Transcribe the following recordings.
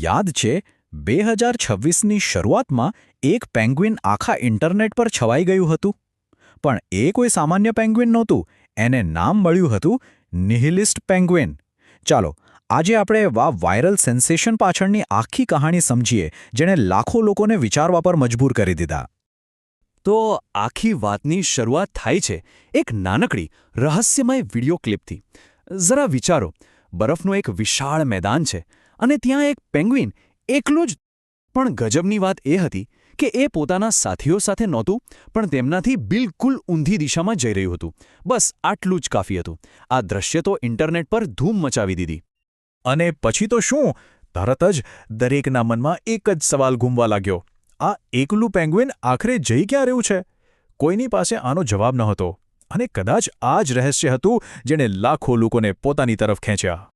યાદ છે 2026ની શરૂઆતમાં એક પેંગ્વિન આખા ઇન્ટરનેટ પર છવાઈ ગયું હતું. પણ એ કોઈ સામાન્ય પેંગ્વિન નહોતું. એને નામ મળ્યું હતું નિહિલિસ્ટ પેંગ્વિન. ચાલો આજે આપણે વાયરલ સેન્સેશન પાછળની આખી કહાણી સમજીએ, જેણે લાખો લોકોને વિચારવા પર મજબૂર કરી દીધા. તો આખી વાતની શરૂઆત થાય છે એક નાનકડી રહસ્યમય વિડિયો ક્લિપથી. જરા વિચારો, બરફનું એક વિશાળ મેદાન છે અને ત્યાં એક પેંગ્વિન એકલું જ. પણ ગજબની વાત એ હતી કે એ પોતાના સાથીઓ સાથે નહોતું, પણ તેમનાથી બિલકુલ ઊંધી દિશામાં જઈ રહ્યું હતું. બસ આટલું જ કાફી હતું. આ દ્રશ્ય તો ઇન્ટરનેટ પર ધૂમ મચાવી દીધી. અને પછી તો શું? તરત જ દરેકના મનમાં એક જ સવાલ ઘૂમવા લાગ્યો. આ એકલું પેંગ્વિન આખરે જઈ ક્યાં રહ્યું છે? કોઈની પાસે આનો જવાબ નહોતો. અને કદાચ આ જ રહસ્ય હતું જેણે લાખો લોકોને પોતાની તરફ ખેંચ્યા.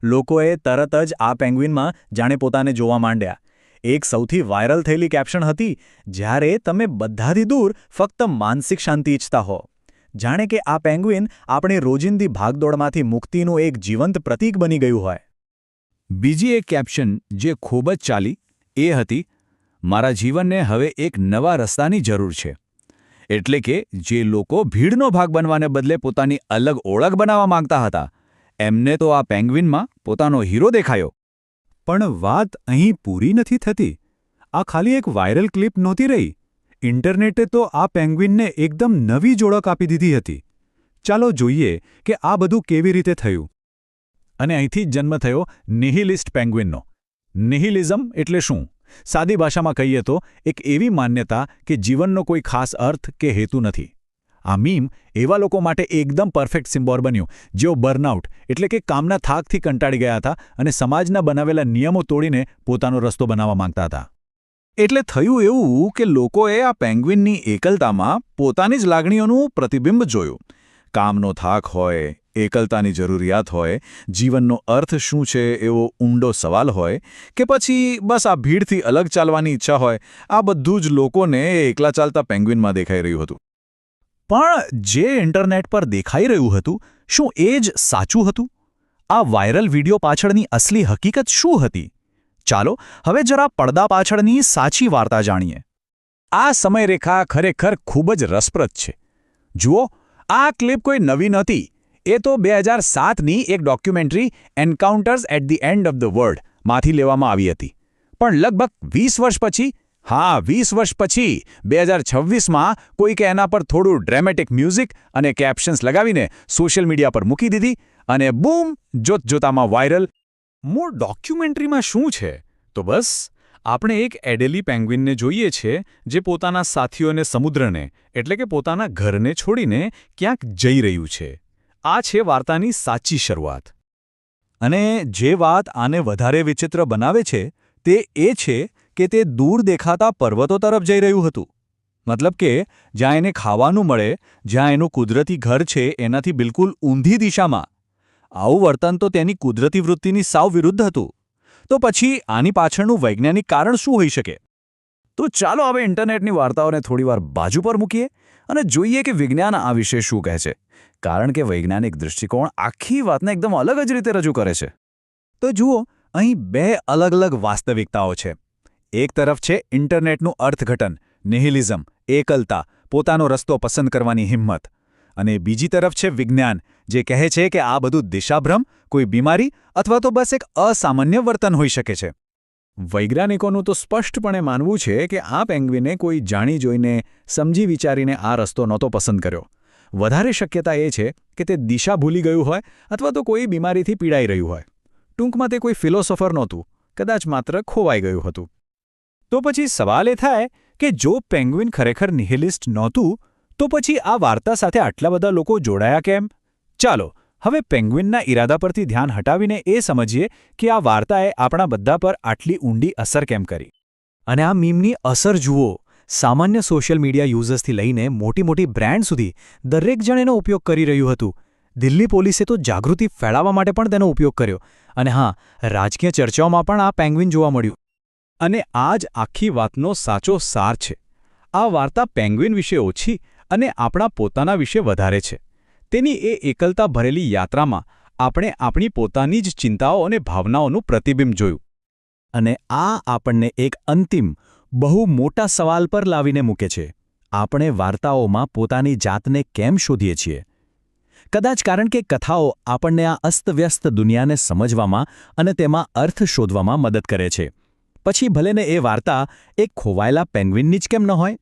લોકોએ તરત જ આ પેંગ્વિનમાં જાણે પોતાને જોવા માંડ્યા. એક સૌથી વાયરલ થયેલી કેપ્શન હતી, જ્યારે તમે બધાથી દૂર ફક્ત માનસિક શાંતિ ઈચ્છતા હો. જાણે કે આ પેંગ્વિન આપણે રોજિંદી ભાગદોડમાંથી મુક્તિનું એક જીવંત પ્રતીક બની ગયું હોય. બીજી એક કેપ્શન જે ખૂબ જ ચાલી એ હતી, મારા જીવનને હવે એક નવા રસ્તાની જરૂર છે. એટલે કે જે લોકો ભીડનો ભાગ બનવાને બદલે પોતાની અલગ ઓળખ બનાવવા માંગતા હતા, એમને તો આ પેંગ્વિનમાં પોતાનો હીરો દેખાયો. પણ વાત અહીં પૂરી નથી થતી. આ ખાલી એક વાયરલ ક્લિપ નહોતી રહી. ઇન્ટરનેટે તો આ પેંગ્વિનને એકદમ નવી જોડક આપી દીધી હતી. ચાલો જોઈએ કે આ બધું કેવી રીતે થયું. અને અહીંથી જ જન્મ થયો નિહિલિસ્ટ પેંગ્વિનનો. નિહિલિઝમ એટલે શું? સાદી ભાષામાં કહીએ તો એક એવી માન્યતા કે જીવનનો કોઈ ખાસ અર્થ કે હેતુ નથી. આ મીમ એવા લોકો માટે એકદમ પરફેક્ટ સિમ્બોલ બન્યું, જેઓ બર્નઆઉટ એટલે કે કામના થાકથી કંટાળી ગયા હતા અને સમાજના બનાવેલા નિયમો તોડીને પોતાનો રસ્તો બનાવવા માંગતા હતા. એટલે થયું એવું કે લોકોએ આ પેંગ્વિનની એકલતામાં પોતાની જ લાગણીઓનું પ્રતિબિંબ જોયું. કામનો થાક હોય, એકલતાની જરૂરિયાત હોય, જીવનનો અર્થ શું છે એવો ઊંડો સવાલ હોય, કે પછી બસ આ ભીડથી અલગ ચાલવાની ઈચ્છા હોય, આ બધું જ લોકોને એકલા ચાલતા પેંગ્વિનમાં દેખાઈ રહ્યું હતું. પણ જે ઇન્ટરનેટ પર દેખાઈ રહ્યું હતું, શું એ જ સાચું હતું? આ વાયરલ વિડિયો પાછળની અસલી હકીકત શું હતી? ચાલો હવે જરા પડદા પાછળની સાચી વાર્તા જાણીએ. આ સમયરેખા ખરેખર ખૂબ જ રસપ્રદ છે. જુઓ, આ ક્લિપ કોઈ નવી નહોતી. એ તો 2007ની એક documentary encounters at the end of the world માંથી લેવામાં આવી હતી. પણ લગભગ 20 વર્ષ પછી, 20 વર્ષ પછી 2026માં કોઈકે એના પર થોડું ડ્રેમેટિક મ્યુઝિક અને કેપ્શન્સ લગાવીને સોશિયલ મીડિયા પર મૂકી દીધી અને બૂમ, જોતજોતામાં વાયરલ. મૂળ ડોક્યુમેન્ટરીમાં શું છે? તો બસ આપણે એક એડેલી પેંગ્વિનને જોઈએ છીએ જે પોતાના સાથીઓને સમુદ્રને એટલે કે પોતાના ઘરને છોડીને ક્યાંક જઈ રહ્યું છે. આ છે વાર્તાની સાચી શરૂઆત. અને જે વાત આને વધારે વિચિત્ર બનાવે છે તે એ છે કે તે દૂર દેખાતા પર્વતો તરફ જઈ રહ્યું હતું. મતલબ કે જ્યાં એને ખાવાનું મળે, જ્યાં એનું કુદરતી ઘર છે, એનાથી બિલકુલ ઊંધી દિશામાં. આવું વર્તન તો તેની કુદરતી વૃત્તિની સાવ વિરુદ્ધ હતું. તો પછી આની પાછળનું વૈજ્ઞાનિક કારણ શું હોઈ શકે? તો ચાલો હવે ઇન્ટરનેટની વાર્તાઓને થોડીવાર બાજુ પર મૂકીએ અને જોઈએ કે વિજ્ઞાન આ વિશે શું કહે છે. કારણ કે વૈજ્ઞાનિક દૃષ્ટિકોણ આખી વાતને એકદમ અલગ જ રીતે રજૂ કરે છે. તો જુઓ, અહીં બે અલગ અલગ વાસ્તવિકતાઓ છે. એક તરફ છે ઇન્ટરનેટનું અર્થઘટન, નિહિલિઝમ, એકલતા, પોતાનો રસ્તો પસંદ કરવાની હિંમત. અને બીજી તરફ છે વિજ્ઞાન, જે કહે છે કે આ બધું દિશાભ્રમ, કોઈ બીમારી અથવા તો બસ એક અસામાન્ય વર્તન હોઈ શકે છે. વૈજ્ઞાનિકોનું તો સ્પષ્ટપણે માનવું છે કે આ પેંગ્વિને કોઈ જાણી જોઈને, સમજી વિચારીને આ રસ્તો નહોતો પસંદ કર્યો. વધારે શક્યતા એ છે કે તે દિશા ભૂલી ગયું હોય અથવા તો કોઈ બીમારીથી પીડાઈ રહ્યું હોય. ટૂંકમાં તે કોઈ ફિલોસોફર નહોતું, કદાચ માત્ર ખોવાઈ ગયું હતું. તો પછી સવાલ એ થાય કે જો પેંગ્વિન ખરેખર નિહિલિસ્ટ નહોતું, તો પછી આ વાર્તા સાથે આટલા બધા લોકો જોડાયા કેમ? ચાલો હવે પેંગ્વિનના ઈરાદા પરથી ધ્યાન હટાવીને એ સમજીએ કે આ વાર્તાએ આપણા બધા પર આટલી ઊંડી અસર કેમ કરી. અને આ મીમની અસર જુઓ. સામાન્ય સોશિયલ મીડિયા યુઝર્સથી લઈને મોટી મોટી બ્રાન્ડ સુધી દરેક જણ એનો ઉપયોગ કરી રહ્યું હતું. દિલ્હી પોલીસે તો જાગૃતિ ફેલાવવા માટે પણ તેનો ઉપયોગ કર્યો. અને રાજકીય ચર્ચાઓમાં પણ આ પેંગ્વિન જોવા મળ્યું. અને આ જ આખી વાતનો સાચો સાર છે. આ વાર્તા પેંગ્વિન વિશે ઓછી અને આપણા પોતાના વિશે વધારે છે. તેની એ એકલતા ભરેલી યાત્રામાં આપણે આપણી પોતાની જ ચિંતાઓ અને ભાવનાઓનું પ્રતિબિંબ જોયું. અને આ આપણને એક અંતિમ બહુ મોટા સવાલ પર લાવીને મૂકે છે. આપણે વાર્તાઓમાં પોતાની જાતને કેમ શોધીએ છીએ? કદાચ કારણ કે કથાઓ આપણને આ અસ્તવ્યસ્ત દુનિયાને સમજવામાં અને તેમાં અર્થ શોધવામાં મદદ કરે છે. પછી ભલેને એ વાર્તા એક ખોવાયેલા પેંગ્વિનની જ કેમ ન હોય.